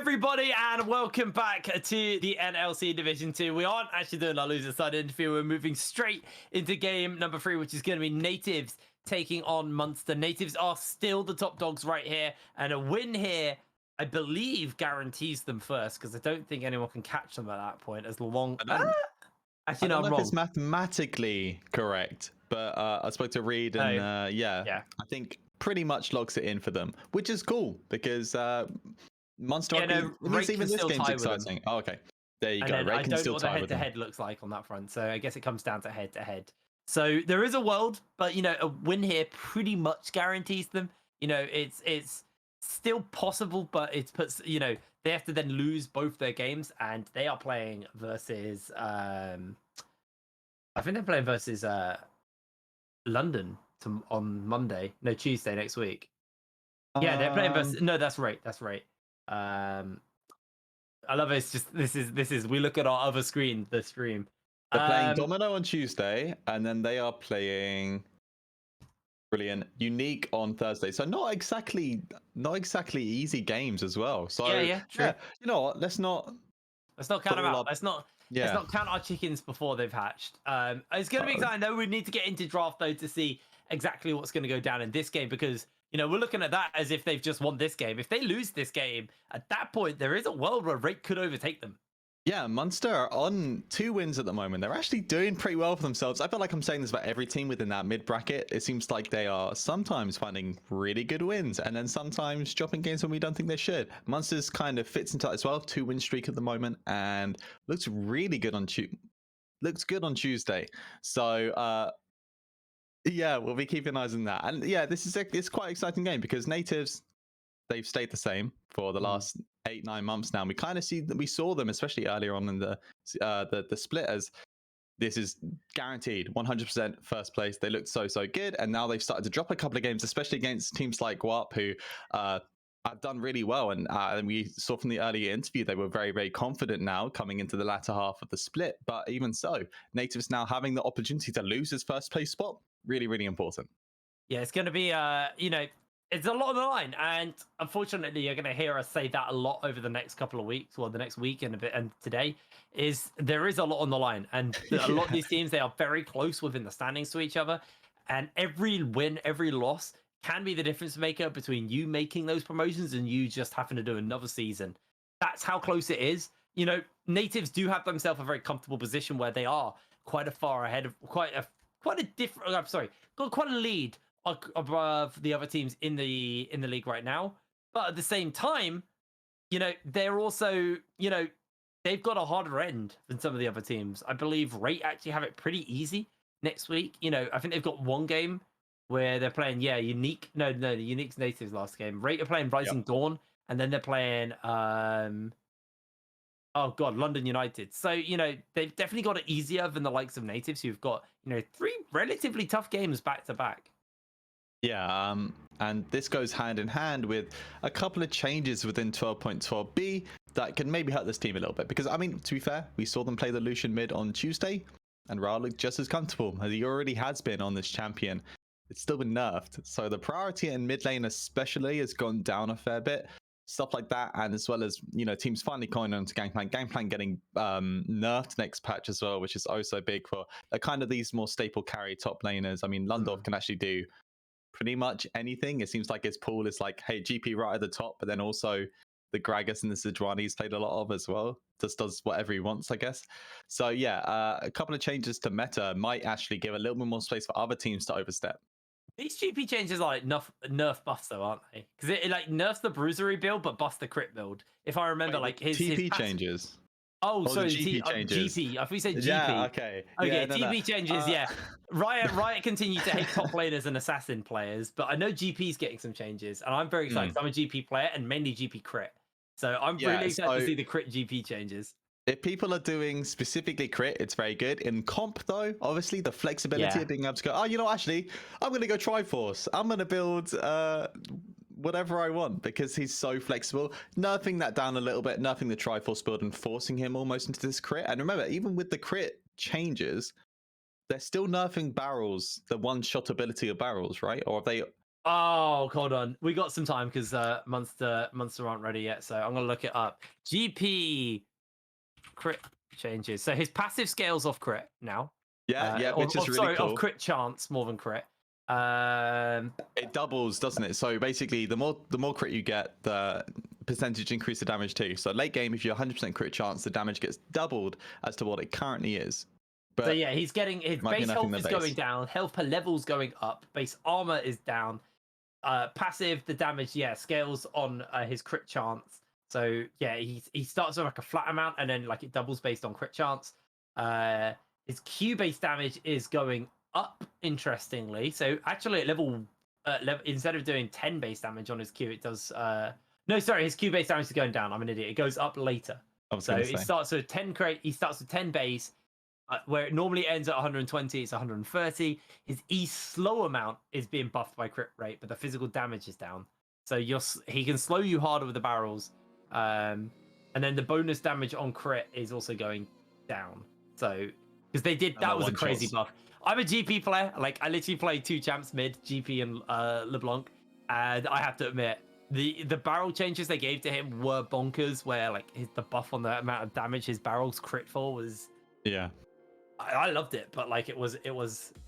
everybody, and welcome back to the NLC Division 2. We aren't actually doing our loser side interview. We're moving straight into game number 3, which is going to be Nativz taking on Munster. Nativz are still the top dogs right here, and a win here, I believe, guarantees them first, because I don't think anyone can catch them at that point as long... Actually, no, I'm wrong. It's mathematically correct, but I spoke to Reed, and yeah, I think pretty much locks it in for them, which is cool because Munster. Even this game's exciting. Oh, okay, there you go. I don't know what the head-to-head looks like on that front, so I guess it comes down to head-to-head. So there is a world, but a win here pretty much guarantees them. It's still possible, but it puts they have to then lose both their games, and they are playing versus I think they're playing versus London on Monday. No, Tuesday next week. Yeah, they're playing versus. No, that's right. I love it. It's just this is we look at our other screen, the stream. They're playing Domino on Tuesday, and then they are playing Brilliant Unique on Thursday. So not exactly easy games as well. So yeah, true. Yeah, you know what? Let's not count them out. Let's not count our chickens before they've hatched. It's going to be exciting though. We need to get into draft though to see exactly what's going to go down in this game, because we're looking at that as if they've just won this game. If they lose this game, at that point there is a world where Rate could overtake them. Yeah, Munster are on 2 wins at the moment. They're actually doing pretty well for themselves. I feel like I'm saying this about every team within that mid bracket. It seems like they are sometimes finding really good wins, and then sometimes dropping games when we don't think they should. Munster's kind of fits into that as well. 2-win streak at the moment, and looks really good on Tuesday. So yeah, we'll be keeping eyes on that. And yeah, it's quite an exciting game because Nativz, they've stayed the same for the last 8-9 months now. And we kind of we saw them, especially earlier on in the split, as this is guaranteed 100% first place. They looked so good, and now they've started to drop a couple of games, especially against teams like Guap, who have done really well. And we saw from the earlier interview they were very confident now coming into the latter half of the split. But even so, Nativz now having the opportunity to lose his first place spot, really important. Yeah, it's going to be it's a lot on the line, and unfortunately you're going to hear us say that a lot over the next couple of weeks, or the next week and a bit, and today there is a lot on the line, and a lot of these teams, they are very close within the standings to each other, and every win, every loss can be the difference maker between you making those promotions and you just having to do another season. That's how close it is. Nativz do have themselves a very comfortable position where they are quite a far ahead of quite a lead above the other teams in the league right now. But at the same time, they're also, they've got a harder end than some of the other teams. I believe Rate actually have it pretty easy next week. I think they've got one game where they're playing Unique. No, the Unique's Nativz last game. Rate are playing Rising Dawn, and then they're playing London United. So they've definitely got it easier than the likes of Nativz, who've got 3 relatively tough games back to back. Yeah, and this goes hand in hand with a couple of changes within 12.12b that can maybe hurt this team a little bit. Because, I mean, to be fair, we saw them play the Lucian mid on Tuesday, and Ra looked just as comfortable as he already has been on this champion. It's still been nerfed. So the priority in mid lane especially has gone down a fair bit. Stuff like that, and as well as, teams finally going on to Gangplank. Gangplank getting nerfed next patch as well, which is also big for kind of these more staple carry top laners. I mean, Lundorf can actually do pretty much anything. It seems like his pool is like, hey, GP right at the top, but then also the Gragas and the Sejuani he's played a lot of as well. Just does whatever he wants, I guess. So yeah, a couple of changes to meta might actually give a little bit more space for other teams to overstep. These GP changes are like nerf buffs though, aren't they? Because it like nerfs the bruisery build but buffs the crit build. If I remember, like his TP changes. Oh, sorry, GP changes. GP. I thought you said GP. Yeah, okay. Okay, TP changes, yeah. Riot continue to hate top laners and assassin players, but I know GP's getting some changes, and I'm very excited. I'm a GP player, and mainly GP crit. So I'm really excited to see the crit GP changes. If people are doing specifically crit, it's very good. In comp, though, obviously, the flexibility of being able to go, actually, I'm going to go Triforce. I'm going to build whatever I want, because he's so flexible. Nerfing that down a little bit, nerfing the Triforce build and forcing him almost into this crit. And remember, even with the crit changes, they're still nerfing barrels, the one-shot ability of barrels, right? Or have they Oh, hold on. We got some time because Munster aren't ready yet, so I'm gonna look it up. GP crit changes. So his passive scales off crit now. Yeah, which is really sorry, cool. of crit chance more than crit. It doubles, doesn't it? So basically, the more crit you get, the percentage increase the damage too. So late game, if you're 100% crit chance, the damage gets doubled as to what it currently is. But so yeah, he's getting his might be base enough in health the is base. going down, health per level's going up, base armor is down. Passive, the damage, scales on his crit chance. So yeah, he starts with like a flat amount and then like it doubles based on crit chance. His Q base damage is going up, interestingly. So actually at level instead of doing 10 base damage on his Q, it does no, sorry, his Q base damage is going down. I'm an idiot. It goes up later. So it starts with 10 he starts with 10 base, where it normally ends at 120, it's 130. His E slow amount is being buffed by crit rate, but the physical damage is down. So he can slow you harder with the barrels. And then the bonus damage on crit is also going down. So, because that was a crazy buff. I'm a GP player. Like, I literally played 2 champs mid, GP and LeBlanc. And I have to admit, the barrel changes they gave to him were bonkers, where like the buff on the amount of damage his barrels crit for was... Yeah. I loved it, but like it was a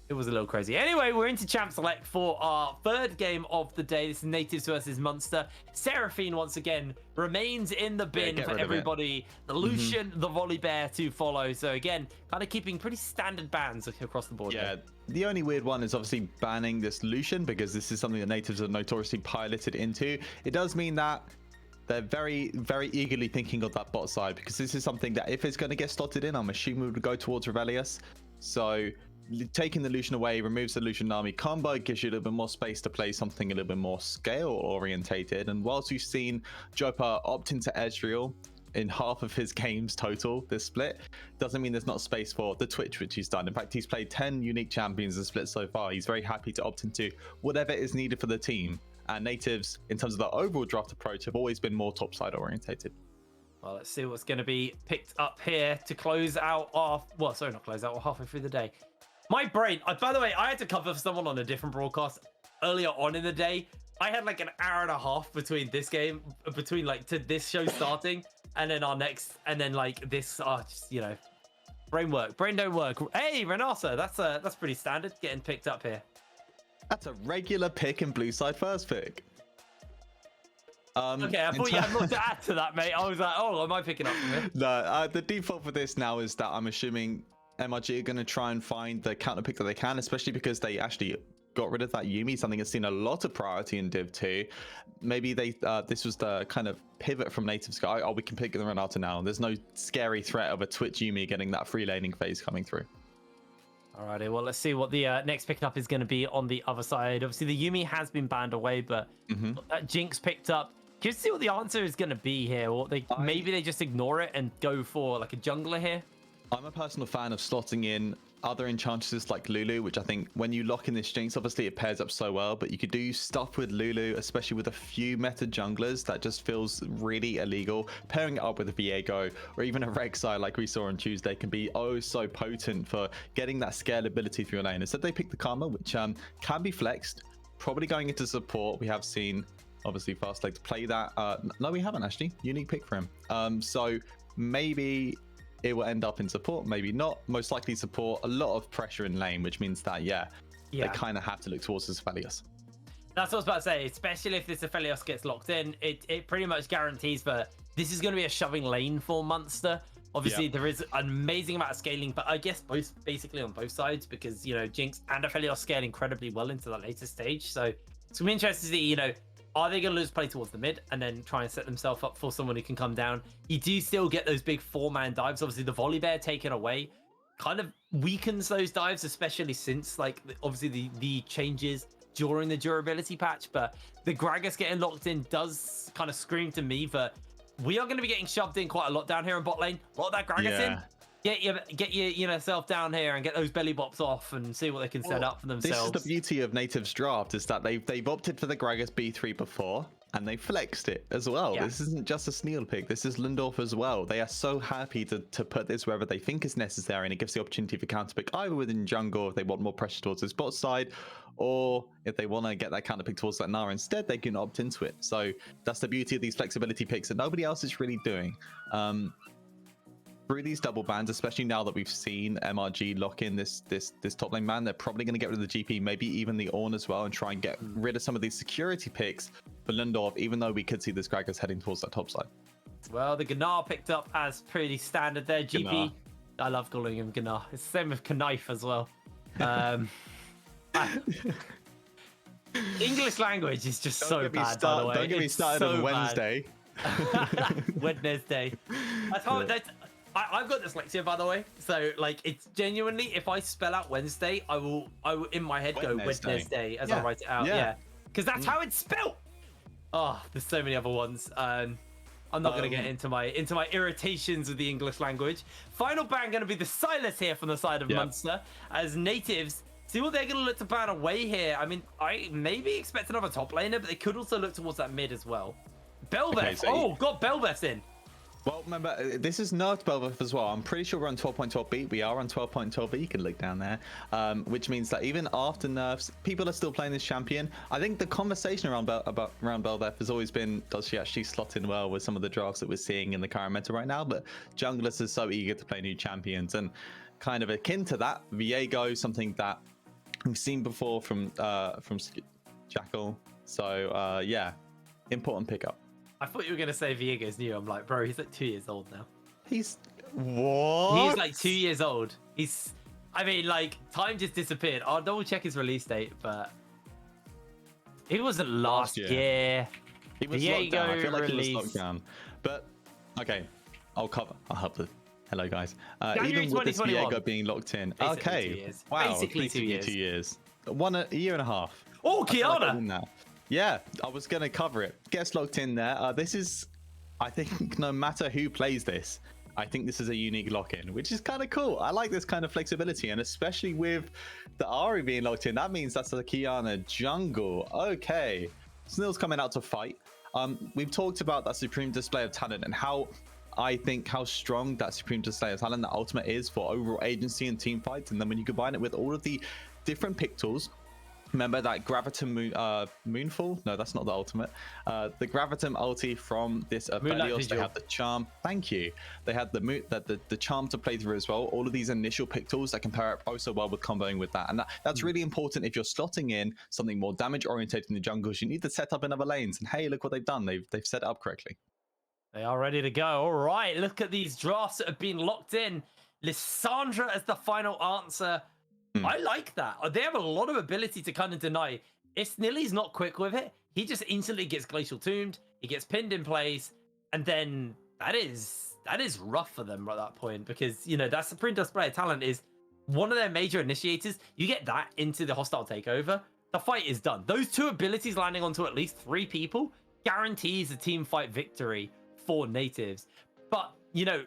little crazy. Anyway, we're into Champ Select for our third game of the day. This is Nativz versus Munster. Seraphine once again remains in the bin for everybody. The Lucian, the Volibear to follow. So again, kind of keeping pretty standard bans across the board. Yeah, the only weird one is obviously banning this Lucian, because this is something that Nativz are notoriously piloted into. It does mean that they're very, very eagerly thinking of that bot side, because this is something that if it's going to get slotted in, I'm assuming it would go towards Revelius. So taking the Lucian away removes the Lucian Nami combo, gives you a little bit more space to play something a little bit more scale orientated. And whilst we've seen Jopa opt into Ezreal in half of his games total this split, doesn't mean there's not space for the Twitch, which he's done. In fact, he's played 10 unique champions in split so far. He's very happy to opt into whatever is needed for the team. And Nativz, in terms of the overall draft approach, have always been more topside orientated. Well, let's see what's going to be picked up here to close out halfway through the day. My brain, by the way, I had to cover for someone on a different broadcast earlier on in the day. I had like an hour and a half between this game, to this show starting and then our next, and then like this, brain don't work. Hey, Renata, that's pretty standard getting picked up here. That's a regular pick in blue side first pick. Okay, I thought you had more to add to that, mate. I was like, oh, am I picking up from it? No, the default for this now is that I'm assuming MRG are going to try and find the counter pick that they can, especially because they actually got rid of that Yuumi, something that's seen a lot of priority in Div 2. Maybe this was the kind of pivot from Nativz guy. Oh, we can pick the Renata now. There's no scary threat of a Twitch Yuumi getting that free laning phase coming through. Alrighty, well, let's see what the next pickup is going to be on the other side. Obviously, the Yuumi has been banned away, but Jinx picked up. Curious to see what the answer is going to be here. Or maybe they just ignore it and go for like a jungler here. I'm a personal fan of slotting in other enchantresses like Lulu, which I think when you lock in this Jinx, obviously it pairs up so well, but you could do stuff with Lulu, especially with a few meta junglers, that just feels really illegal. Pairing it up with a Viego or even a Rek'Sai like we saw on Tuesday can be oh so potent for getting that scalability through your lane. Instead they pick the Karma, which can be flexed, probably going into support. We have seen obviously Fastlane to play that. No, we haven't actually. Unique pick for him. So maybe it will end up in support, maybe not. Most likely support, a lot of pressure in lane, which means that, they kind of have to look towards this Aphelios. That's what I was about to say, especially if this Aphelios gets locked in. It pretty much guarantees that this is going to be a shoving lane for Munster. Obviously, there is an amazing amount of scaling, but I guess basically on both sides, because, Jinx and Aphelios scale incredibly well into that later stage. So it's going to be interesting to see, are they going to lose play towards the mid and then try and set themselves up for someone who can come down? You do still get those big 4-man dives. Obviously, the Volibear taken away kind of weakens those dives, especially since, obviously the changes during the durability patch. But the Gragas getting locked in does kind of scream to me that we are going to be getting shoved in quite a lot down here in bot lane. Lock that Gragas in. Get yourself down here and get those belly bops off and see what they can set up for themselves. This is the beauty of Nativ's draft, is that they've opted for the Gragas B3 before, and they flexed it as well. Yeah. This isn't just a Sneal pick. This is Lindorf as well. They are so happy to put this wherever they think is necessary, and it gives the opportunity for counter pick either within jungle if they want more pressure towards his bot side, or if they want to get that counter pick towards that Nara instead, they can opt into it. So that's the beauty of these flexibility picks that nobody else is really doing. Through these double bans, especially now that we've seen MRG lock in this top lane ban, they're probably going to get rid of the GP, maybe even the Ornn as well, and try and get rid of some of these security picks for Lindorf, even though we could see this Gragas heading towards that top side. Well, the Gnar picked up as pretty standard there. GP, Gnar. I love calling him Gnar. It's the same with Knife as well. English language is just so bad, by the way. Don't get me started on Wednesday. Wednesday. I've got dyslexia, by the way. So, like, it's genuinely, if I spell out Wednesday, I will in my head go Wednesday as I write it out. Yeah. Because that's how it's spelled. Oh, there's so many other ones. I'm not going to get into my irritations with the English language. Final ban going to be the Silas here from the side of Munster, as Nativz see what they're going to look to ban away here. I mean, I maybe expect another top laner, but they could also look towards that mid as well. Belveth. Okay, got Belveth in. Well, remember, this is nerfed Belveth as well. I'm pretty sure we're on 12.12b. We are on 12.12b. You can look down there, which means that even after nerfs, people are still playing this champion. I think the conversation around Belveth has always been, does she actually slot in well with some of the drafts that we're seeing in the current meta right now? But junglers are so eager to play new champions, and kind of akin to that, Viego, something that we've seen before from Jackal. So yeah, important pickup. I thought you were going to say Viego's new. I'm like, bro, he's like 2 years old now. He's... What? He's like 2 years old. I mean, like, time just disappeared. I'll double check his release date, but it wasn't last year. He was locked down. I feel like he was locked down. But, okay, I'll help with... Hello, guys. January even with this Viego being locked in. Basically okay. 2 years. Wow. Basically 2 years. 2 years. A year and a half. Oh, Kiana! Yeah, I was going to cover it. Gets locked in there. This is, I think, no matter who plays this, I think this is a unique lock-in, which is kind of cool. I like this kind of flexibility, and especially with the Ahri being locked in, that means that's a Kiana jungle. Okay. Snill's coming out to fight. We've talked about that supreme display of talent and how strong that supreme display of talent, that ultimate is for overall agency and team fights. And then when you combine it with all of the different pick tools, remember that Gravitum Moonfall? No, that's not the ultimate. The Gravitum ulti from this Aphelios, they have the charm. Thank you. They had the charm to play through as well. All of these initial pick tools that can pair up oh so well with comboing with that. And that's really important if you're slotting in something more damage oriented in the jungles. You need to set up in other lanes. And hey, look what they've done. They've set it up correctly. They are ready to go. All right, look at these drafts that have been locked in. Lissandra as the final answer. I like that. They have a lot of ability to kind of deny. If Snilly's not quick with it, he just instantly gets Glacial Tombed, he gets pinned in place, and then that is rough for them at that point, because, you know, that Supreme Display of Talent is one of their major initiators. You get that into the hostile takeover, the fight is done. Those two abilities landing onto at least 3 people guarantees a team fight victory for Nativz. But, you know,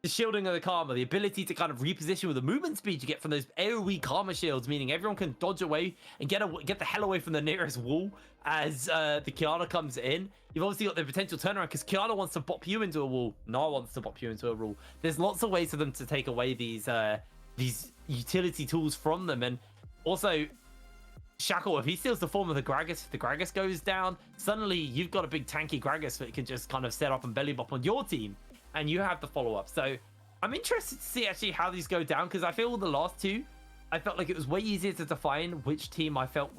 the shielding of the Karma, the ability to kind of reposition with the movement speed you get from those AoE Karma shields, meaning everyone can dodge away and get the hell away from the nearest wall as the Kiana comes in. You've obviously got the potential turnaround because Kiana wants to bop you into a wall. Nar wants to bop you into a wall. There's lots of ways for them to take away these utility tools from them. And also, Shackle, if he steals the form of the Gragas, if the Gragas goes down, suddenly you've got a big tanky Gragas that can just kind of set up and belly bop on your team. And you have the follow-up. So I'm interested to see actually how these go down, because I feel the last two, I felt like it was way easier to define which team I felt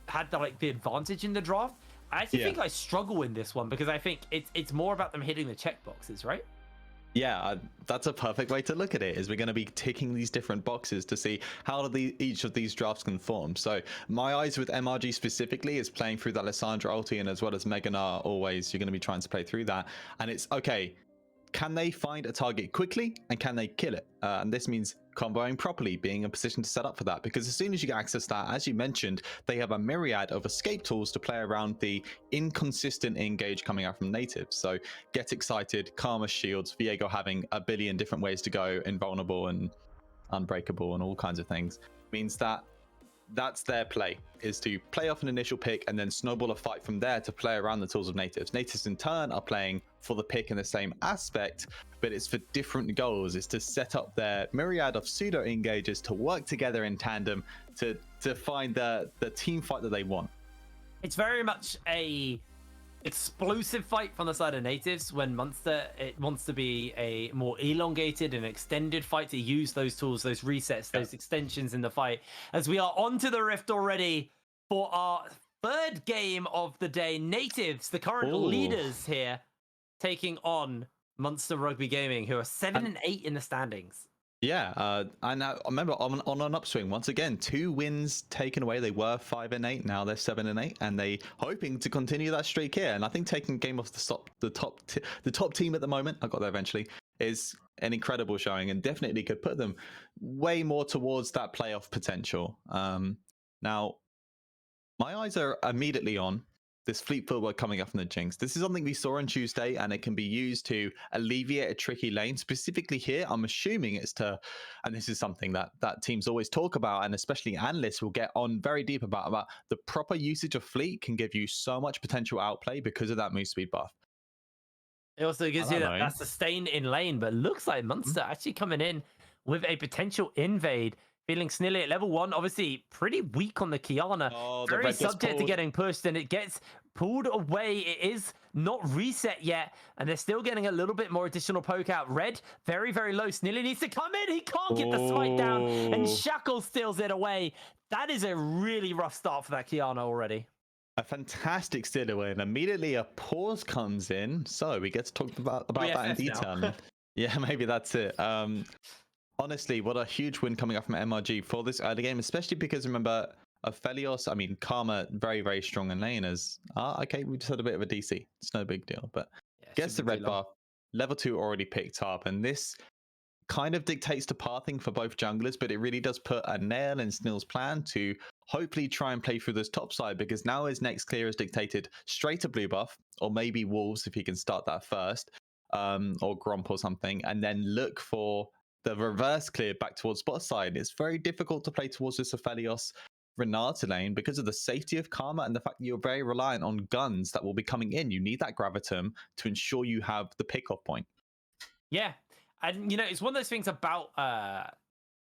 had the advantage in the draft. I actually think I struggle in this one because I think it's more about them hitting the checkboxes, right? Yeah, that's a perfect way to look at it, is we're going to be ticking these different boxes to see how each of these drafts can form. So my eyes with MRG specifically is playing through that Lissandra ulti, and as well as Meganar, always you're going to be trying to play through that. And it's okay, can they find a target quickly and can they kill it? And this means comboing properly, being in a position to set up for that, because as soon as you get access to that, as you mentioned, they have a myriad of escape tools to play around the inconsistent engage coming out from Nativz. So get excited, Karma shields, Viego having a billion different ways to go, invulnerable and unbreakable and all kinds of things, means that that's their play, is to play off an initial pick and then snowball a fight from there to play around the tools of Nativz. Nativz in turn are playing for the pick in the same aspect, but it's for different goals. It's to set up their myriad of pseudo engages to work together in tandem to find the team fight that they want. It's very much a explosive fight from the side of Nativz, when Munster, it wants to be a more elongated and extended fight to use those tools, those resets, those extensions in the fight. As we are onto the Rift already for our third game of the day. Nativz, the current leaders here, taking on Munster Rugby Gaming, who are 7 and 8 in the standings. Yeah, and I remember on an upswing once again. 2 wins taken away. They were 5 and 8. Now they're 7 and 8, and they hoping to continue that streak here. And I think taking a game off the top team at the moment, I got there eventually, is an incredible showing, and definitely could put them way more towards that playoff potential. Now, my eyes are immediately on this fleet footwork coming up from the Jinx. This is something we saw on Tuesday, and it can be used to alleviate a tricky lane. Specifically here, I'm assuming it's to, and this is something that teams always talk about, and especially analysts will get on very deep about the proper usage of fleet can give you so much potential outplay because of that move speed buff. It also gives you that sustain in lane, but looks like Munster actually coming in with a potential invade. Feeling Snilly at level 1, obviously pretty weak on the Kiana. Very subject to getting pushed, and it gets pulled away. It is not reset yet, and they're still getting a little bit more additional poke out. Red, very, very low. Snilly needs to come in. He can't get the smite down, and Shackle steals it away. That is a really rough start for that Kiana already. A fantastic steal away, and immediately a pause comes in. So we get to talk about that in detail. Yeah, maybe that's it. Honestly, what a huge win coming up from MRG for this early game, especially because remember, Aphelios, I mean, Karma, very, very strong in laners. Okay, we just had a bit of a DC. It's no big deal, but gets the red buff. Level 2 already picked up, and this kind of dictates the pathing for both junglers, but it really does put a nail in Snill's plan to hopefully try and play through this top side, because now his next clear is dictated straight to blue buff, or maybe Wolves if he can start that first, or Gromp or something, and then look for the reverse clear back towards bot side. It's very difficult to play towards this Aphelios Renata lane because of the safety of Karma and the fact that you're very reliant on guns that will be coming in. You need that gravitum to ensure you have the pick-off point. Yeah, and you know, it's one of those things about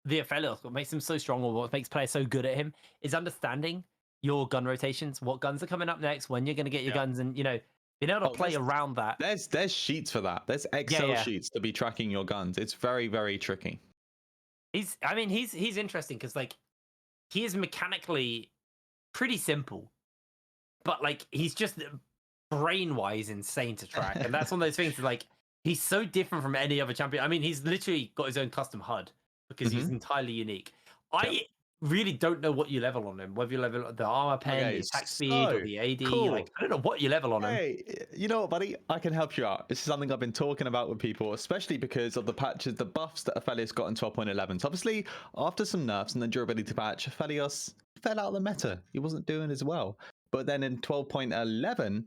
the Aphelios, what makes him so strong, or what makes players so good at him, is understanding your gun rotations, what guns are coming up next, when you're going to get your guns, and you know, being able to play around that. There's sheets for that. There's Excel sheets to be tracking your guns. It's very, very tricky. He's interesting because like he is mechanically pretty simple, but like he's just brain-wise insane to track, and that's one of those things that, like, he's so different from any other champion. I mean, he's literally got his own custom HUD because he's entirely unique. I really don't know what you level on him, whether you level the armor pen, the attack speed, or the AD. Like, I don't know what you level on him. Hey, you know what, buddy? I can help you out. This is something I've been talking about with people, especially because of the patches, the buffs that Aphelios got in 12.11. So obviously, after some nerfs and the durability patch, Aphelios fell out of the meta. He wasn't doing as well. But then in 12.11,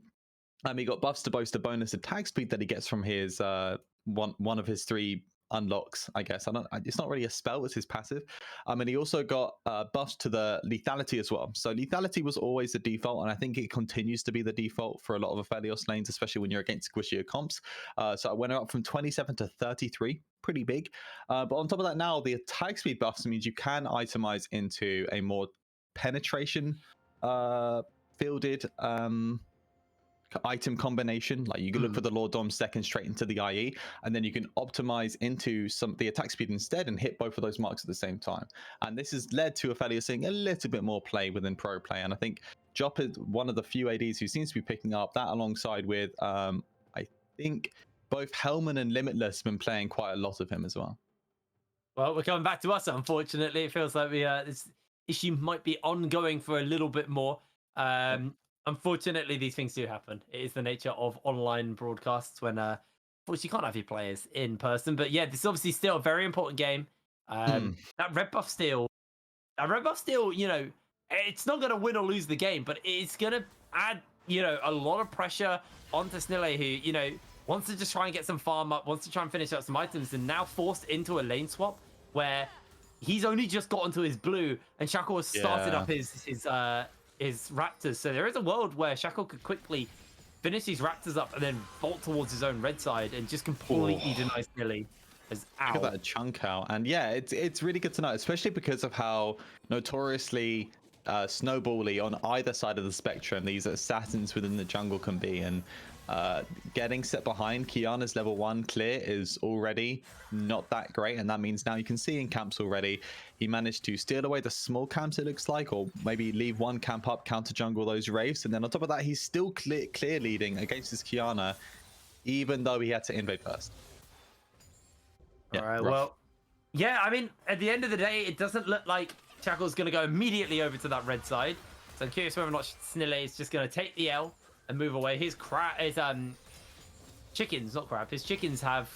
he got buffs to boast a bonus attack speed that he gets from his one of his 3 unlocks, I guess. It's not really a spell, it's his passive. And he also got buffs to the lethality as well. So lethality was always the default, and I think it continues to be the default for a lot of Aphelios lanes, especially when you're against squishier comps. So I went up from 27 to 33, pretty big. But on top of that, now the attack speed buffs means you can itemize into a more penetration fielded item combination. Like you can look for the Lord Dom second straight into the IE, and then you can optimize into the attack speed instead and hit both of those marks at the same time. And this has led to Aphelios seeing a little bit more play within pro play, and I think Jop is one of the few ADs who seems to be picking up that, alongside with I think both Hellman and Limitless have been playing quite a lot of him as well. Well, we're coming back to us, unfortunately. It feels like this issue might be ongoing for a little bit more. Unfortunately, these things do happen. It is the nature of online broadcasts when, of course, you can't have your players in person. But yeah, this is obviously still a very important game. That red buff steal, you know, it's not going to win or lose the game, but it's going to add, you know, a lot of pressure onto Snille, who, you know, wants to just try and get some farm up, wants to try and finish up some items, and now forced into a lane swap where he's only just got onto his blue, and Shackle has started Yeah. up his Raptors. So there is a world where Shackle could quickly finish these Raptors up and then bolt towards his own red side and just completely deny Snilly as Look out. at that chunk out. And yeah, it's really good to know, especially because of how notoriously snowbally on either side of the spectrum these assassins within the jungle can be. And getting set behind Kiana's level 1 clear is already not that great, and that means now you can see in camps already he managed to steal away the small camps, it looks like, or maybe leave one camp up, counter jungle those wraiths, and then on top of that he's still clear leading against his Kiana even though he had to invade first. All right, rough. well, yeah, I mean, at the end of the day, it doesn't look like Shackle's going to go immediately over to that red side. So I'm curious whether or not Snilly is just going to take the L and move away. His chickens, not crab, his chickens have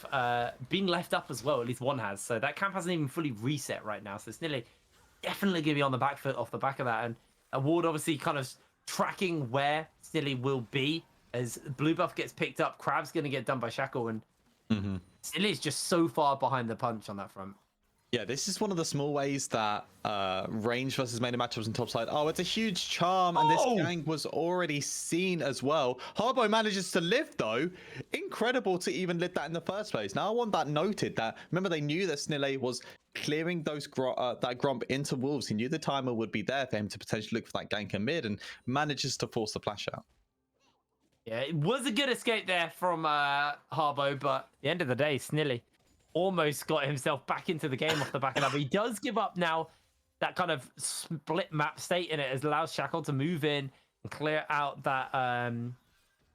been left up as well. At least one has. So that camp hasn't even fully reset right now. So Snilly definitely going to be on the back foot off the back of that. And Ward obviously kind of tracking where Snilly will be as blue buff gets picked up. Crab's going to get done by Shackle, and Snilly is just so far behind the punch on that front. Yeah, this is one of the small ways that range versus main matchups on top side. Oh, it's a huge charm, and this gang was already seen as well. Harbo manages to live, though. Incredible to even live that in the first place. Now, I want that noted. That remember, they knew that Snilly was clearing those that Gromp into Wolves. He knew the timer would be there for him to potentially look for that gank in mid, and manages to force the flash out. Yeah, it was a good escape there from Harbo, but at the end of the day, Snilly almost got himself back into the game off the back of that. But he does give up now. That kind of split map state in it has allowed Shackle to move in and clear out that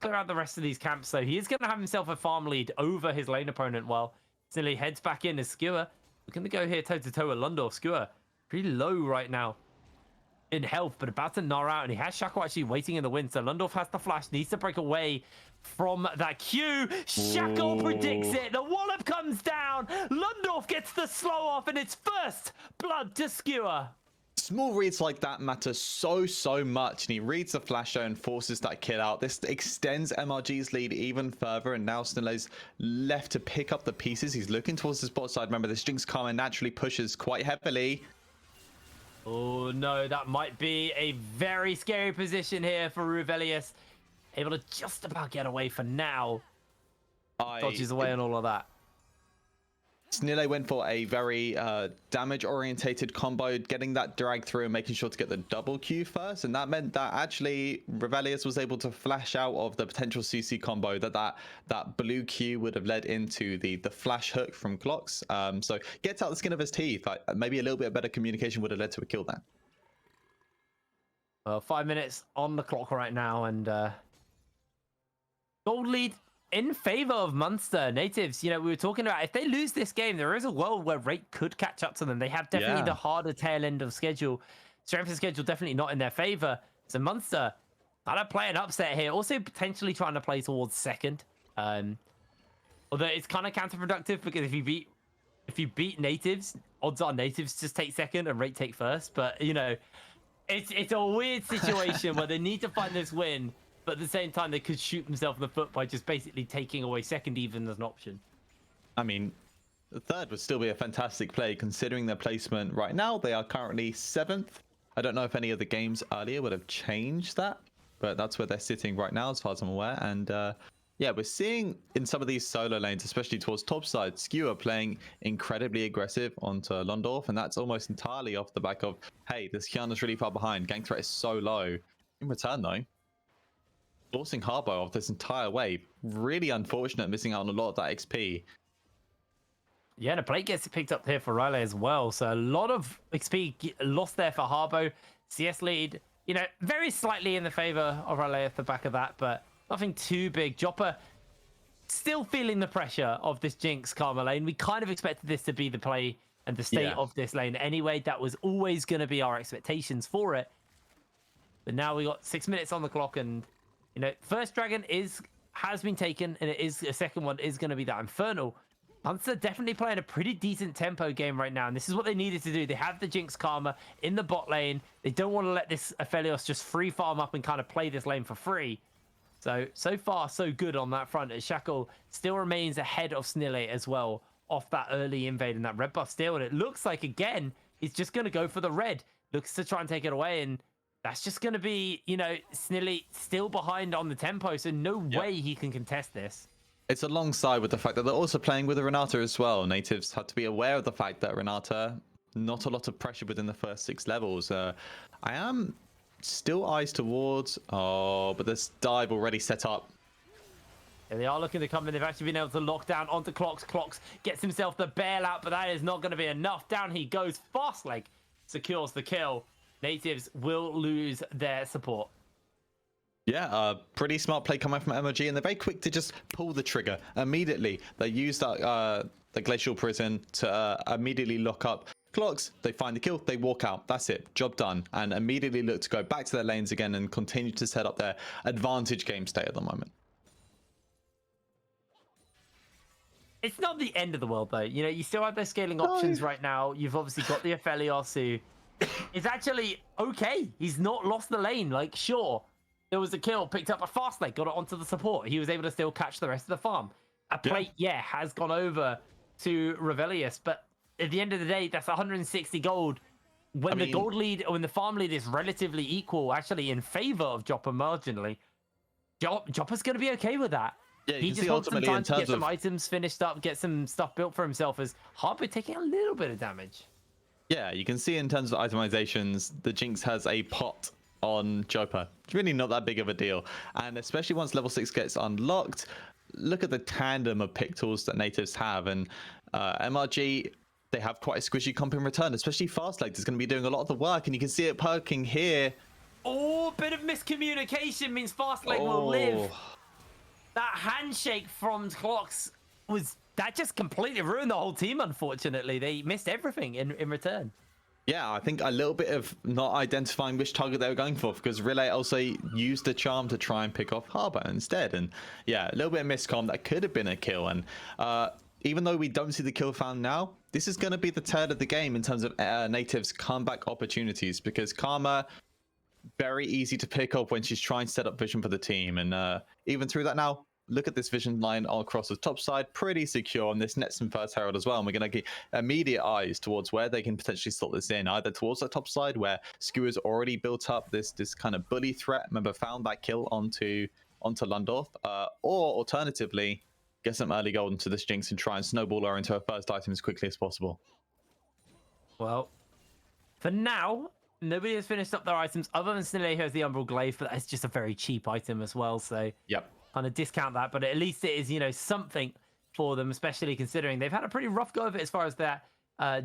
clear out the rest of these camps. So he is going to have himself a farm lead over his lane opponent while Snilly heads back in as Skewer. We're going to go here toe-to-toe with Lundorf. Skewer pretty low right now in health, but about to gnaw out, and he has Shackle actually waiting in the wind. So Lundorf has the flash, needs to break away from that Q. Shackle predicts it. The wallop comes down. Lundorf gets the slow off, and it's first blood to Skewer. Small reads like that matter so much, and he reads the flash and forces that kill out. This extends MRG's lead even further, and now Snilly's left to pick up the pieces. He's looking towards the spot side. Remember, this Jinx Karma naturally pushes quite heavily. Oh no, that might be a very scary position here for Ruvelius. Able to just about get away for now. Dodges away on all of that. Snilly went for a very damage-orientated combo, getting that drag through and making sure to get the double Q first, and that meant that actually Revelius was able to flash out of the potential CC combo that blue Q would have led into the flash hook from Clocks. So gets out the skin of his teeth. Maybe a little bit better communication would have led to a kill there. Well, 5 minutes on the clock right now, and gold lead in favor of Munster. Nativz, you know, we were talking about if they lose this game, there is a world where Rate could catch up to them. They have definitely the harder tail end of schedule. Strength of schedule definitely not in their favor. So Munster kind of play an upset here. Also potentially trying to play towards second. Although it's kind of counterproductive because if you beat Nativz, odds are Nativz just take second and Rate take first. But you know, it's a weird situation where they need to find this win. But at the same time, they could shoot themselves in the foot by just basically taking away second even as an option. I mean, the third would still be a fantastic play considering their placement right now. They are currently 7th. I don't know if any of the games earlier would have changed that, but that's where they're sitting right now as far as I'm aware. And yeah, we're seeing in some of these solo lanes, especially towards top side, Skewer playing incredibly aggressive onto Lundorf, and that's almost entirely off the back of, hey, this Kiana's really far behind. Gank threat is so low. In return, though, forcing Harbo off this entire wave. Really unfortunate, missing out on a lot of that XP. Yeah, and a plate gets picked up here for Riley as well. So a lot of XP lost there for Harbo. CS lead, you know, very slightly in the favor of Riley at the back of that, but nothing too big. Jopper still feeling the pressure of this Jinx Karma lane. We kind of expected this to be the play and the state of this lane anyway. That was always going to be our expectations for it. But now we got 6 minutes on the clock, and you know, first dragon has been taken, and a second one is going to be that Infernal. Munster definitely playing a pretty decent tempo game right now, and this is what they needed to do. They have the Jinx Karma in the bot lane. They don't want to let this Aphelios just free farm up and kind of play this lane for free. So far, so good on that front. As Shackle still remains ahead of Snilly as well off that early invade and that red buff steal. And it looks like, again, He's just going to go for the red. Looks to try and take it away, and that's just going to be, Snilly still behind on the tempo, so no way he can contest this. It's alongside with the fact that they're also playing with a Renata as well. Nativz had to be aware of the fact that Renata, not a lot of pressure within the first 6 levels. I am still eyes towards, but this dive already set up. Yeah, they are looking to come in. They've actually been able to lock down onto Clocks. Clocks gets himself the bailout, but that is not going to be enough. Down he goes. Fastleg secures the kill. Nativz will lose their support. Yeah, pretty smart play coming from MOG, and they're very quick to just pull the trigger immediately. They use that the Glacial Prison to immediately lock up Clocks. They find the kill, they walk out. That's it, job done. And immediately look to go back to their lanes again and continue to set up their advantage game state at the moment. It's not the end of the world, though. You still have their scaling options right now. You've obviously got the Aphelios, who is actually okay. He's not lost the lane. Like, sure, there was a kill, picked up a fast leg, got it onto the support. He was able to still catch the rest of the farm. A plate, has gone over to Revelius, but at the end of the day, that's 160 gold. When the gold lead, or when the farm lead is relatively equal, actually in favor of Joppa marginally, Joppa's going to be okay with that. Yeah, he just wants some time to get some items finished up, get some stuff built for himself, as Harper taking a little bit of damage. Yeah, you can see in terms of itemizations, the Jinx has a pot on Joppa. It's really not that big of a deal. And especially once level 6 gets unlocked, look at the tandem of pick tools that Nativz have. And MRG, they have quite a squishy comp in return, especially Fastleg is going to be doing a lot of the work. And you can see it perking here. Oh, bit of miscommunication means Fastleg will live. That handshake from Clocks that just completely ruined the whole team, unfortunately. They missed everything in return. Yeah, I think a little bit of not identifying which target they were going for, because Relay also used the charm to try and pick off Harbour instead. And yeah, a little bit of miscom that could have been a kill. And even though we don't see the kill found now, this is going to be the turn of the game in terms of Nativz comeback opportunities, because Karma, very easy to pick up when she's trying to set up vision for the team. And even through that now, look at this vision line all across the top side, pretty secure, and this nets some first herald as well. And we're going to get immediate eyes towards where they can potentially slot this in, either towards the top side where Skewer's already built up this kind of bully threat. Remember, found that kill onto Lundorf, or alternatively, get some early gold into this Jinx and try and snowball her into her first item as quickly as possible. Well, for now, nobody has finished up their items other than Snilly, who has the Umbral Glaive, but that's just a very cheap item as well. So yep, kind of discount that, but at least it is, something for them, especially considering they've had a pretty rough go of it as far as that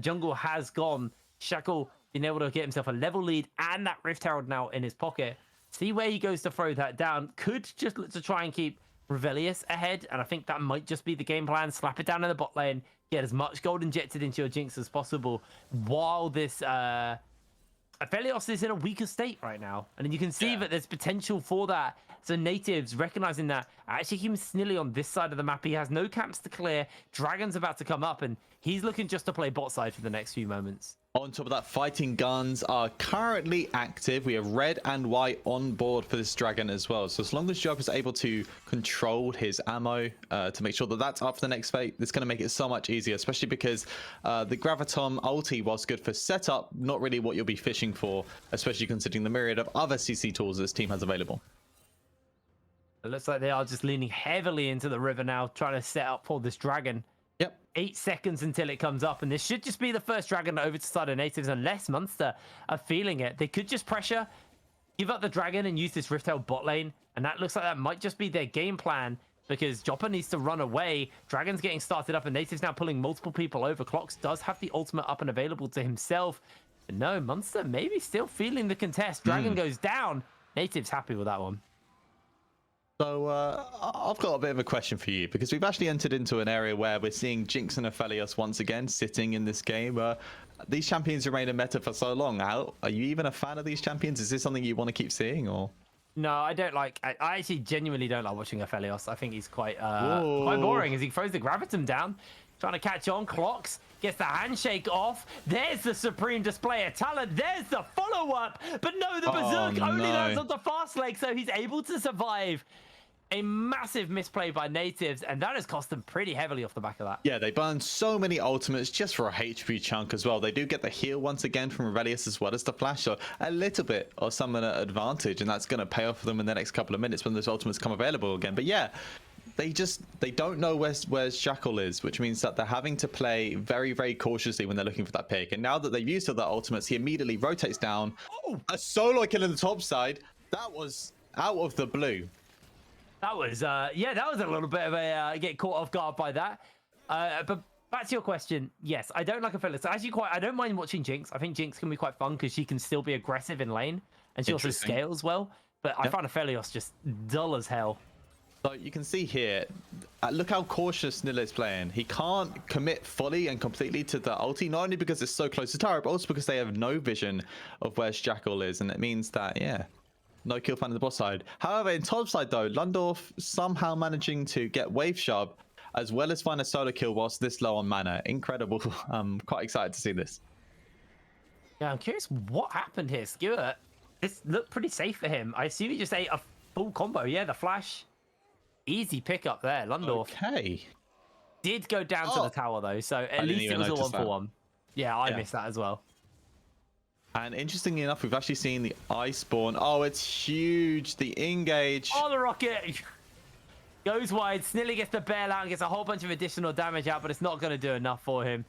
jungle has gone. Shackle being able to get himself a level lead and that Rift Herald now in his pocket. See where he goes to throw that down. Could just look to try and keep Revelius ahead, and I think that might just be the game plan. Slap it down in the bot lane, get as much gold injected into your Jinx as possible, while this Aphelios is in a weaker state right now. And you can see that there's potential for that. So Nativz recognizing that, actually keeping Snilly on this side of the map. He has no camps to clear. Dragon's about to come up, and he's looking just to play bot side for the next few moments. On top of that, fighting guns are currently active. We have red and white on board for this dragon as well. So as long as Job is able to control his ammo to make sure that that's up for the next fight, it's going to make it so much easier, especially because the Graviton ulti, whilst good for setup, not really what you'll be fishing for, especially considering the myriad of other CC tools this team has available. It looks like they are just leaning heavily into the river now, trying to set up for this dragon. Yep. 8 seconds until it comes up, and this should just be the first dragon over to side of Nativz, unless Munster are feeling it. They could just pressure, give up the dragon, and use this Rift Herald bot lane, and that looks like that might just be their game plan, because Joppa needs to run away. Dragon's getting started up, and Nativz now pulling multiple people over. Clocks does have the ultimate up and available to himself. But no, Munster maybe still feeling the contest. Dragon goes down. Nativz happy with that one. So I've got a bit of a question for you, because we've actually entered into an area where we're seeing Jinx and Aphelios once again sitting in this game. These champions remain a meta for so long. Are you even a fan of these champions? Is this something you want to keep seeing, or? No, I don't like. I actually genuinely don't like watching Aphelios. I think he's quite boring as he throws the Graviton down, trying to catch on. Clocks gets the handshake off. There's the supreme display of talent. There's the follow up, but no, the Berserk only lands on the fast leg, so he's able to survive. A massive misplay by Nativz, and that has cost them pretty heavily off the back of that. Yeah, they burn so many ultimates just for a HP chunk as well. They do get the heal once again from Revelius as well as the flash, so a little bit of summoner advantage, and that's going to pay off for them in the next couple of minutes when those ultimates come available again. But yeah, they don't know where Shackle is, which means that they're having to play very, very cautiously when they're looking for that pick. And now that they've used all their ultimates, he immediately rotates down. Oh, a solo kill in the top side. That was out of the blue. That was, yeah, that was a little bit of a get caught off guard by that. But back to your question, yes, I don't like Aphelios. Actually, I don't mind watching Jinx. I think Jinx can be quite fun because she can still be aggressive in lane, and she also scales well. But I find Aphelios just dull as hell. So you can see here, look how cautious Nil is playing. He can't commit fully and completely to the ulti, not only because it's so close to tower, but also because they have no vision of where Jackal is, and it means that, yeah, no kill find on the boss side. However, in top side though, Lundorf somehow managing to get wave shove as well as find a solo kill whilst this low on mana. Incredible. I'm quite excited to see this. Yeah, I'm curious what happened here. Skewer, this looked pretty safe for him. I assume he just ate a full combo. Yeah, the flash. Easy pick up there. Lundorf did go down to the tower though, so at least it was a 1-for-1. Yeah, I missed that as well. And interestingly enough, we've actually seen the Iceborne. Oh, it's huge. The engage. Oh, the rocket goes wide. Snilly gets the bail out and gets a whole bunch of additional damage out, but it's not going to do enough for him.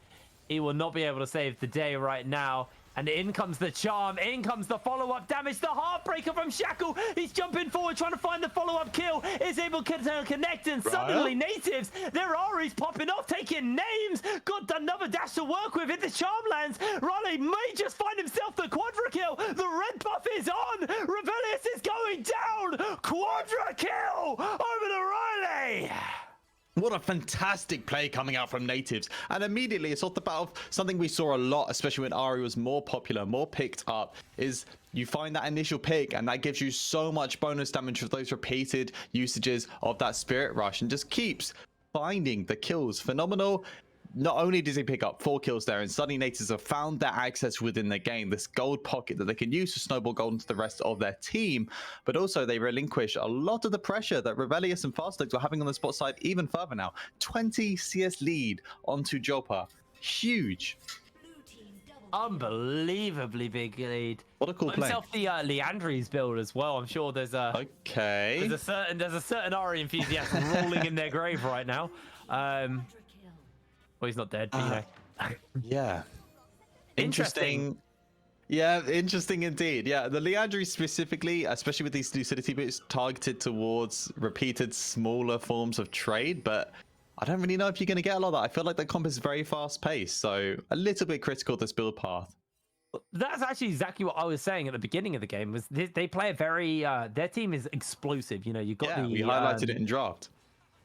He will not be able to save the day right now. And in comes the charm. In comes the follow-up damage. The heartbreaker from Shackle. He's jumping forward, trying to find the follow-up kill. Is able to connect, and suddenly Nativz, their Ari's popping off, taking names. Got another dash to work with. Hit the charm lands. Riley may just find himself the quadra kill. The red buff is on. Revelius is going down. Quadra kill over to Riley. What a fantastic play coming out from Nativz. And immediately it's off the bat of something we saw a lot, especially when Ari was more popular, more picked up, is you find that initial pick and that gives you so much bonus damage for those repeated usages of that Spirit Rush and just keeps finding the kills. Phenomenal. Not only does he pick up 4 kills there, and suddenly Nativz have found their access within the game, this gold pocket that they can use to snowball gold into the rest of their team, but also they relinquish a lot of the pressure that Revelius and Fastlegs were having on the spot side even further now. 20 CS lead onto Joppa. Huge. Unbelievably big lead. What a cool play. Himself the Leandri's build as well. I'm sure there's a there's a certain Ari enthusiast rolling in their grave right now. Well, he's not dead, but you know. Yeah. Interesting. Yeah, interesting indeed. Yeah, the Leandri specifically, especially with these lucidity boots, targeted towards repeated smaller forms of trade, but I don't really know if you're going to get a lot of that. I feel like the comp is very fast paced, so a little bit critical this build path. That's actually exactly what I was saying at the beginning of the game. Was they play a very their team is explosive. You know, you got we highlighted it in draft.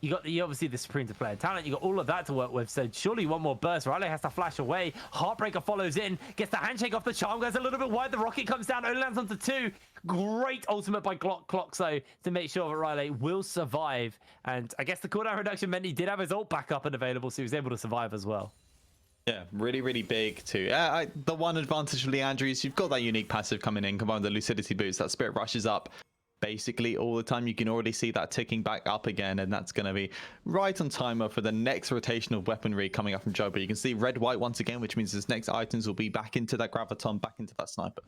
You got obviously the Supreme to player talent. You got all of that to work with. So surely one more burst. Riley has to flash away. Heartbreaker follows in. Gets the handshake off the charm. Goes a little bit wide. The rocket comes down. Only lands onto 2. Great ultimate by Clock so to make sure that Riley will survive. And I guess the cooldown reduction meant he did have his ult back up and available, so he was able to survive as well. Yeah, really, really big too. The one advantage of Leandri is you've got that unique passive coming in, combined with the lucidity boots. That Spirit rushes up basically all the time. You can already see that ticking back up again, and that's going to be right on timer for the next rotation of weaponry coming up from Joe. But you can see red white once again, which means his next items will be back into that graviton, back into that sniper.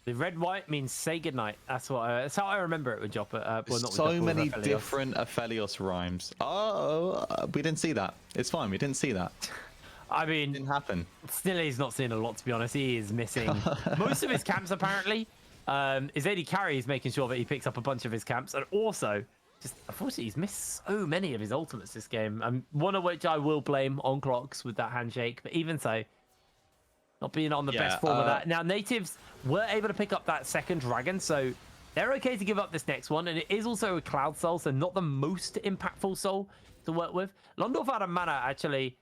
The red white means say goodnight. That's what that's how I remember it with Joppa. Well, not so with many different Aphelios rhymes. Oh, we didn't see that. It's fine, we didn't see that. I mean, it didn't happen. Still, he's not seeing a lot, to be honest. He is missing most of his camps apparently. His AD carry is making sure that he picks up a bunch of his camps, and also just unfortunately he's missed so many of his ultimates this game. One of which I will blame on Clocks with that handshake, but even so, not being on the best form of that. Now Nativz were able to pick up that second dragon, so they're okay to give up this next one, and it is also a cloud soul, so not the most impactful soul to work with. Lundorf out of mana actually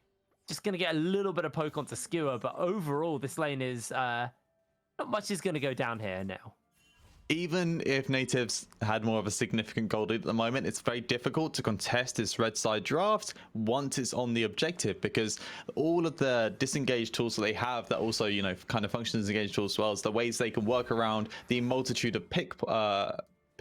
just going to get a little bit of poke onto Skewer, but overall this lane is not much is going to go down here now. Even if Nativz had more of a significant gold lead at the moment, it's very difficult to contest this red side draft once it's on the objective, because all of the disengage tools that they have that also, you know, kind of function as engage tools as well, as the ways they can work around the multitude of pick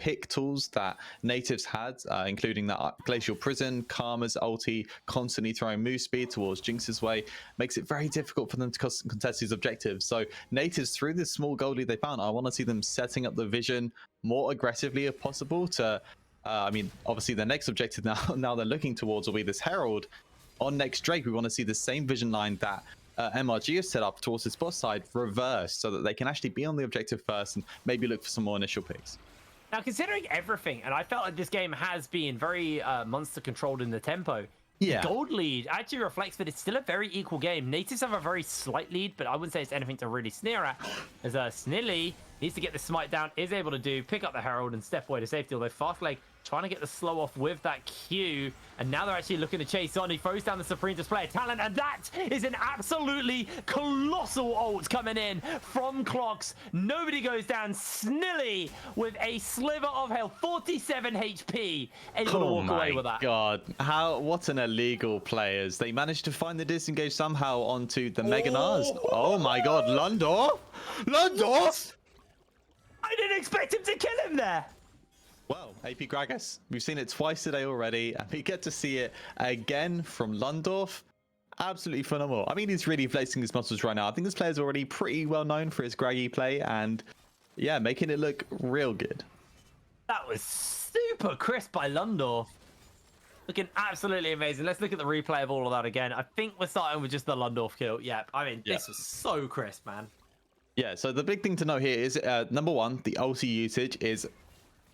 pick tools that Nativz had, including that Glacial Prison, Karma's ulti, constantly throwing move speed towards Jinx's way, makes it very difficult for them to contest these objectives. So Nativz, through this small goal lead they found, I want to see them setting up the vision more aggressively if possible to, I mean, obviously their next objective now they're looking towards will be this Herald. On next Drake, we want to see the same vision line that MRG has set up towards his bot side reversed so that they can actually be on the objective first and maybe look for some more initial picks. Now, considering everything, and I felt like this game has been very Munster controlled in the tempo. Yeah. The gold lead actually reflects that it's still a very equal game. Nativz have a very slight lead, but I wouldn't say it's anything to really sneer at. As Snilly needs to get the smite down, is able to pick up the Herald and step away to safety, although Fastleg trying to get the slow off with that Q, and now they're actually looking to chase on. He throws down the Supreme Display of Talent, and that is an absolutely colossal ult coming in from Clocks. Nobody goes down. Snilly with a sliver of health, 47 HP, able to walk away with that. God, what an illegal players. They managed to find the disengage somehow onto the Mega Nars. Oh my God, Lundorf! Lundorf! I didn't expect him to kill him there. Well, AP Gragas, we've seen it twice today already, and we get to see it again from Lundorf. Absolutely phenomenal. I mean, he's really flexing his muscles right now. I think this player's already pretty well known for his Graggy play, and yeah, making it look real good. That was super crisp by Lundorf. Looking absolutely amazing. Let's look at the replay of all of that again. I think we're starting with just the Lundorf kill. Yeah, I mean, this was so crisp, man. Yeah, so the big thing to note here is, number one, the ulti usage is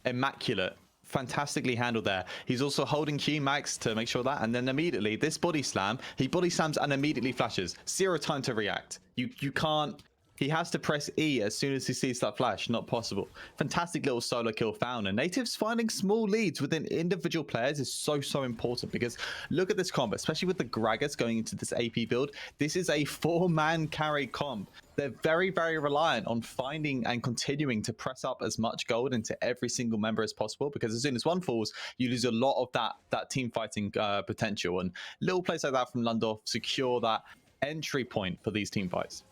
immaculate, fantastically handled there. He's also holding Q max to make sure that, and then immediately this body slam, he body slams and immediately flashes. Zero time to react. You can't. He has to press E as soon as he sees that flash. Not possible. Fantastic little solo kill found. And Nativz finding small leads within individual players is so important, because look at this comp, especially with the Gragas going into this AP build. This is a 4-man carry comp. They're very reliant on finding and continuing to press up as much gold into every single member as possible, because as soon as one falls, you lose a lot of that team fighting potential. And little plays like that from Lundorf secure that entry point for these team fights.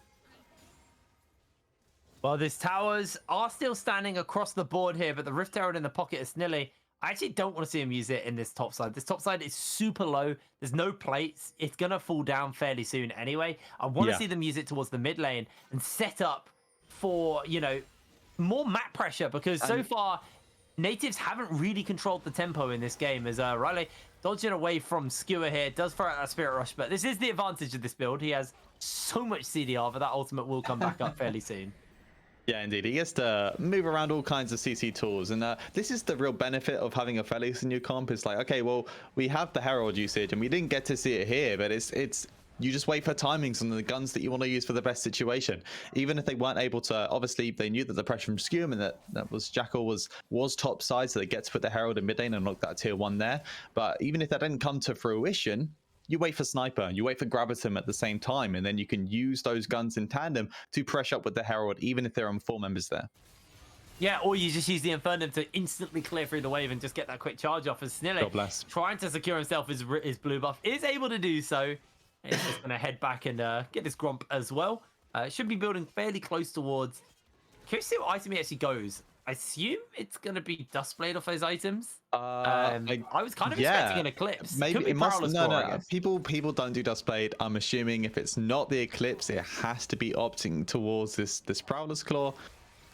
Well, these towers are still standing across the board here, but the Rift Herald in the pocket is Snilly. I actually don't want to see him use it in this top side. This top side is super low. There's no plates. It's going to fall down fairly soon anyway. I want to see them use it towards the mid lane and set up for, you know, more map pressure, because so far Nativz haven't really controlled the tempo in this game, as Riley dodging away from Skewer here, does throw out a Spirit Rush, but this is the advantage of this build. He has so much CDR, but that ultimate will come back up fairly soon. Yeah, indeed. He gets to move around all kinds of CC tools. And this is the real benefit of having a Felix in your comp. It's like, okay, well, we have the Herald usage and we didn't get to see it here, but it's you just wait for timings on the guns that you want to use for the best situation. Even if they weren't able to, obviously they knew that the pressure from Skew and that was Jackal was top side, so they get to put the Herald in mid lane and knock that tier 1 there. But even if that didn't come to fruition, you wait for Sniper, you wait for Gravitum at the same time, and then you can use those guns in tandem to pressure up with the Herald, even if there are 4 members there. Yeah, or you just use the Infernum to instantly clear through the wave and just get that quick charge off. As Snilly, trying to secure himself his blue buff, is able to do so. He's just going to head back and get his Gromp as well. Should be building fairly close towards. Curious to see what item he actually goes. I assume it's going to be Dustblade off those items. I was kind of expecting an Eclipse. Maybe it must. No. People don't do Dustblade. I'm assuming if it's not the Eclipse, it has to be opting towards this Prowler's Claw.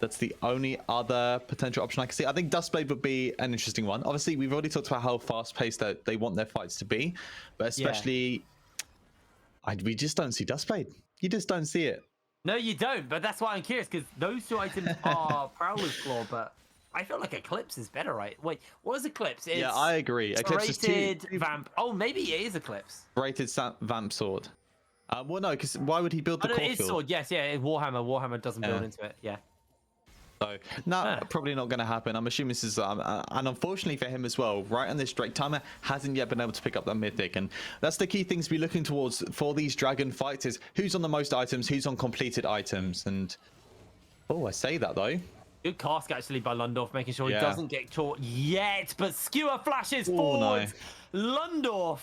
That's the only other potential option I can see. I think Dustblade would be an interesting one. Obviously, we've already talked about how fast-paced that they want their fights to be, but especially, we just don't see Dustblade. You just don't see it. No, you don't, but that's why I'm curious, because those 2 items are Prowler's Claw, but I feel like Eclipse is better, right? Wait, what is Eclipse? Yeah, I agree. Eclipse is rated Vamp. Oh, maybe it is Eclipse. Rated Vamp Sword. Well, no, because why would he build the core it is field? Sword, yes, yeah, Warhammer. Warhammer doesn't build into it, yeah. So, no, probably not going to happen. I'm assuming this is, and unfortunately for him as well, right on this Drake timer, hasn't yet been able to pick up that mythic. And that's the key things to be looking towards for these Dragon fights is who's on the most items, who's on completed items. And, I say that though. Good cask actually by Lundorf, making sure he doesn't get caught yet, but Skewer flashes forward. No. Lundorf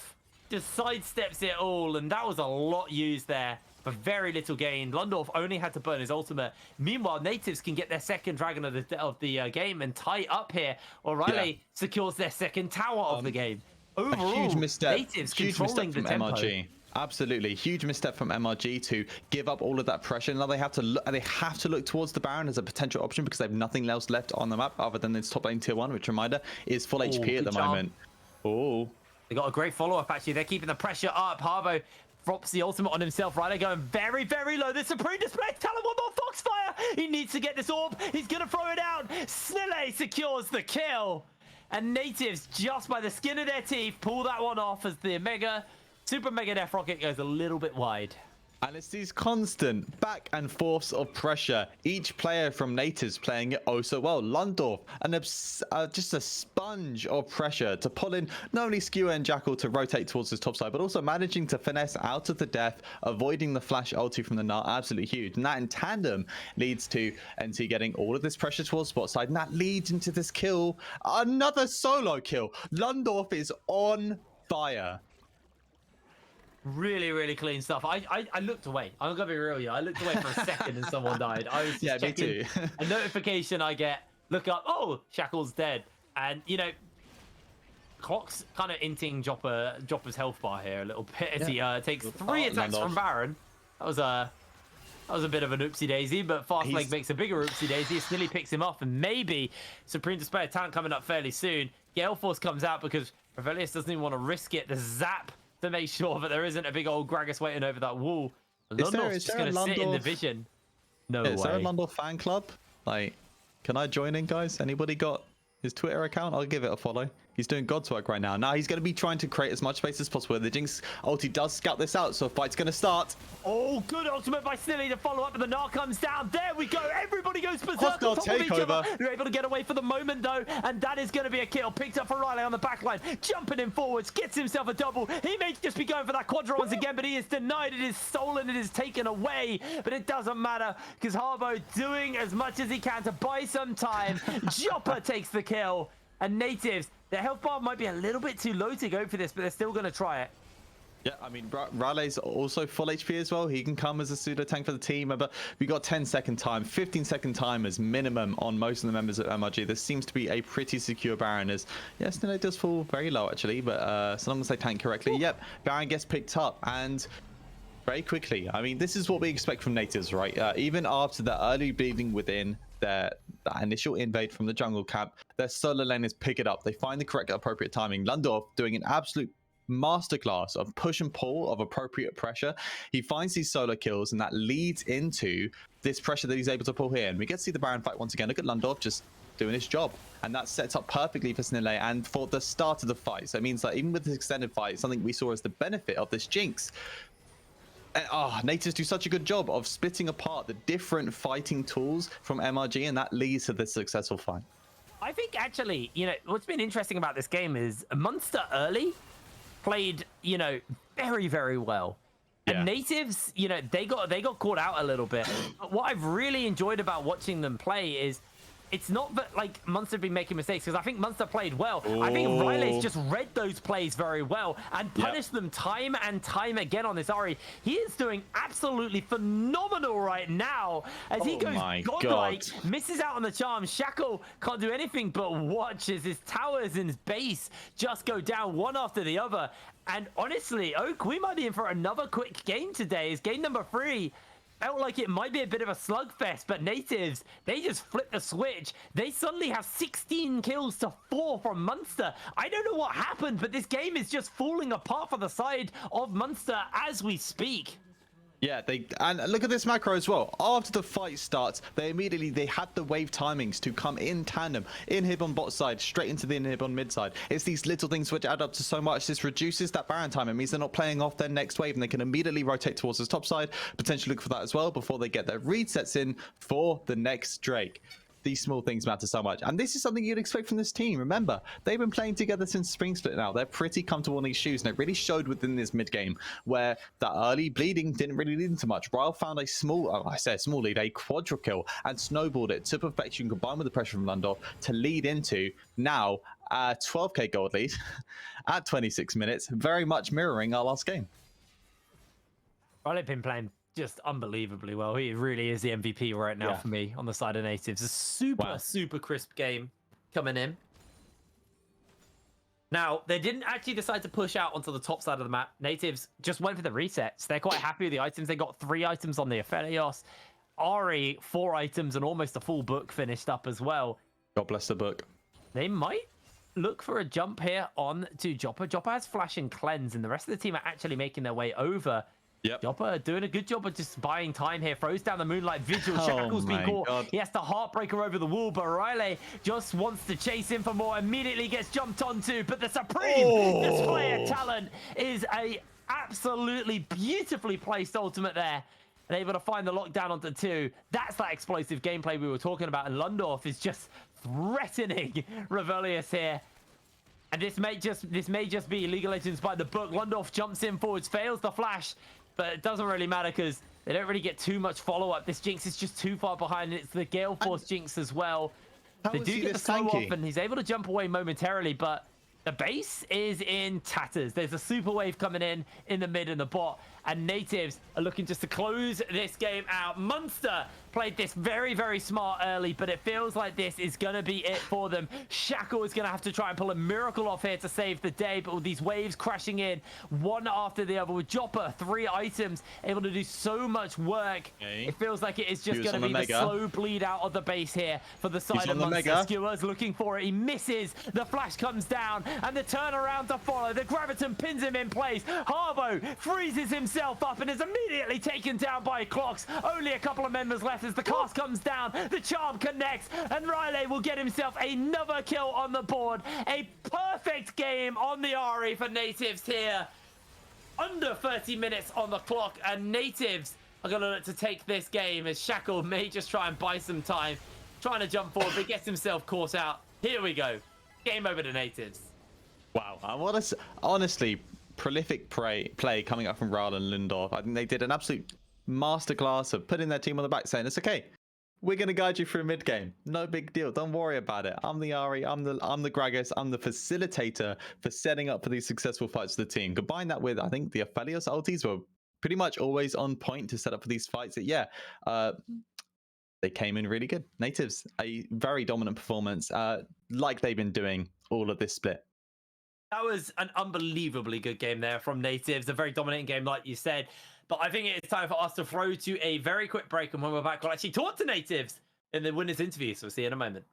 just sidesteps it all, and that was a lot used there. for very little gain. Lundorf only had to burn his ultimate. Meanwhile, Nativz can get their second dragon of the game and tie up here. O'Reilly secures their second tower of the game. Overall, a huge misstep, Nativz huge controlling misstep the from tempo. MRG. Absolutely, huge misstep from MRG to give up all of that pressure. Now they have to look towards the Baron as a potential option because they have nothing else left on the map other than its top lane tier 1, which reminder is full HP at the moment. Oh, they got a great follow-up actually. They're keeping the pressure up. Harbo drops the ultimate on himself. Riley going very, very low. The Supreme Display. Talon, one more Foxfire. He needs to get this orb. He's going to throw it out. Snille secures the kill. And Nativz, just by the skin of their teeth, pull that one off as the Super Mega Death Rocket goes a little bit wide. And it's these constant back and forths of pressure. Each player from Nativz playing it oh so well. Lundorf, just a sponge of pressure to pull in not only Skewer and Jackal to rotate towards his top side, but also managing to finesse out of the death, avoiding the flash ulti from the Nart. Absolutely huge. And that in tandem leads to NT getting all of this pressure towards spot side. And that leads into this kill. Another solo kill. Lundorf is on fire. Really, really clean stuff. I looked away. I'm gonna be real with you. I looked away for a second and someone died. I was just checking me too. a notification I get. Look up. Oh, Shackle's dead. And you know, Clock's kind of inting Jopper's health bar here a little bit as he takes 3 attacks from Baron. That was a bit of an oopsie daisy, but Fastleg makes a bigger oopsie daisy. Snilly picks him off, and maybe Supreme Display of Talent coming up fairly soon. Gale Force comes out because Revelius doesn't even want to risk it. The zap to make sure that there isn't a big old Gragas waiting over that wall. Lundorf's just going to sit in the vision. No way. Is there a Lundorf fan club? Like, can I join in, guys? Anybody got his Twitter account? I'll give it a follow. He's doing God's work right now. Now he's going to be trying to create as much space as possible. The Jinx ulti does scout this out, so a fight's going to start. Oh, good ultimate by Snilly to follow up, and the Gnar comes down. There we go. Everybody goes berserk on top of each other. They're able to get away for the moment, though, and that is going to be a kill. Picked up for Riley on the back line. Jumping in forwards, gets himself a double. He may just be going for that quadra once again, but he is denied. It is stolen. It is taken away, but it doesn't matter because Harbo doing as much as he can to buy some time. Jopper takes the kill, and Nativz, their health bar might be a little bit too low to go for this, but they're still going to try it. Yeah, I mean, Rale's also full HP as well. He can come as a pseudo tank for the team, but we got 10-second time, 15-second time as minimum on most of the members of MRG. This seems to be a pretty secure Baron. As yes, no, it does fall very low actually, but so long as they tank correctly, yep, Baron gets picked up and very quickly. I mean, this is what we expect from Nativz, right? Even after the early bleeding within that initial invade from the jungle camp, their solo laners pick it up. They find the correct, appropriate timing. Lundorf doing an absolute masterclass of push and pull of appropriate pressure. He finds these solo kills, and that leads into this pressure that he's able to pull here. And we get to see the Baron fight once again. Look at Lundorf just doing his job, and that sets up perfectly for Snille and for the start of the fight. So it means that even with this extended fight, something we saw as the benefit of this Jinx. Nativz do such a good job of splitting apart the different fighting tools from MRG, and that leads to this successful fight. I think actually, you know, what's been interesting about this game is Munster early played, you know, very, very well. And Nativz, you know, they got caught out a little bit. But what I've really enjoyed about watching them play is it's not that like Munster have been making mistakes, because I think Munster played well. Ooh. I think Riley's just read those plays very well and punished them time and time again on this Ahri. He is doing absolutely phenomenal right now as he goes godlike, misses out on the charm. Shackle can't do anything but watch as his towers and his base just go down one after the other. And honestly, Oak, we might be in for another quick game today. It's game number 3. Felt like it might be a bit of a slugfest, but Nativz, they just flipped the switch. They suddenly have 16 kills to 4 from Munster. I don't know what happened, but this game is just falling apart for the side of Munster as we speak. Yeah, and look at this macro as well. After the fight starts, they had the wave timings to come in tandem, inhib on bot side, straight into the inhib on mid side. It's these little things which add up to so much. This reduces that Baron time. It means they're not playing off their next wave, and they can immediately rotate towards the top side, potentially look for that as well before they get their resets in for the next Drake. These small things matter so much, and this is something you'd expect from this team. Remember, they've been playing together since Spring Split now. They're pretty comfortable in these shoes, and it really showed within this mid game where that early bleeding didn't really lead into much. Ryle found a small lead, a quadra kill, and snowballed it to perfection, combined with the pressure from Lundorf to lead into now a 12k gold lead at 26 minutes, very much mirroring our last game. Well, they've been playing just unbelievably well. He really is the MVP right now for me on the side of Nativz. A super crisp game coming in. Now, they didn't actually decide to push out onto the top side of the map. Nativz just went for the resets. They're quite happy with the items. They got 3 items on the Aphelios. Ari, 4 items and almost a full book finished up as well. God bless the book. They might look for a jump here on to Joppa. Joppa has Flash and Cleanse, and the rest of the team are actually making their way over. Yep. Joppa doing a good job of just buying time here. Throws down the Moonlight Vigil. Shackle's been caught. God. He has to Heartbreaker over the wall, but Riley just wants to chase in for more. Immediately gets jumped onto, but the supreme display of talent is a absolutely beautifully placed ultimate there. And able to find the lockdown onto 2. That's that explosive gameplay we were talking about. And Lundorf is just threatening Revelius here. And this may just be League of Legends by the book. Lundorf jumps in forwards, fails the flash, but it doesn't really matter because they don't really get too much follow-up. This Jinx is just too far behind. It's the Gale Force Jinx as well. They do get the slow off, and he's able to jump away momentarily, but the base is in tatters. There's a super wave coming in the mid and the bot, and Nativz are looking just to close this game out. Munster played this very smart early, but it feels like this is going to be it for them. Shackle is going to have to try and pull a miracle off here to save the day, but with these waves crashing in one after the other with Joppa, 3 items, able to do so much work. It feels like it is just going to be the slow bleed out of the base here for the side of Munster. Skewers looking for it. He misses. The flash comes down, and the turnaround to follow. The Graviton pins him in place. Harbo freezes himself up and is immediately taken down by Clocks. Only a couple of members left as the cast comes down. The charm connects, and Riley will get himself another kill on the board. A perfect game on the Ari for Nativz here. Under 30 minutes on the clock, and Nativz are going to look to take this game as Shackle may just try and buy some time. Trying to jump forward, but gets himself caught out. Here we go. Game over to Nativz. Wow. Honestly, prolific play coming up from Raul and Lundorf. I think they did an absolute masterclass of putting their team on the back, saying it's okay. We're going to guide you through mid game. No big deal. Don't worry about it. I'm the Ari. I'm the Gragas. I'm the facilitator for setting up for these successful fights for the team. Combine that with, I think the Aphelios ultis were pretty much always on point to set up for these fights. They came in really good. Nativz, a very dominant performance, like they've been doing all of this split. That was an unbelievably good game there from Nativz. A very dominating game, like you said. But I think it's time for us to throw to a very quick break. And when we're back, we'll actually talk to Nativz in the winners interview. So we'll see you in a moment.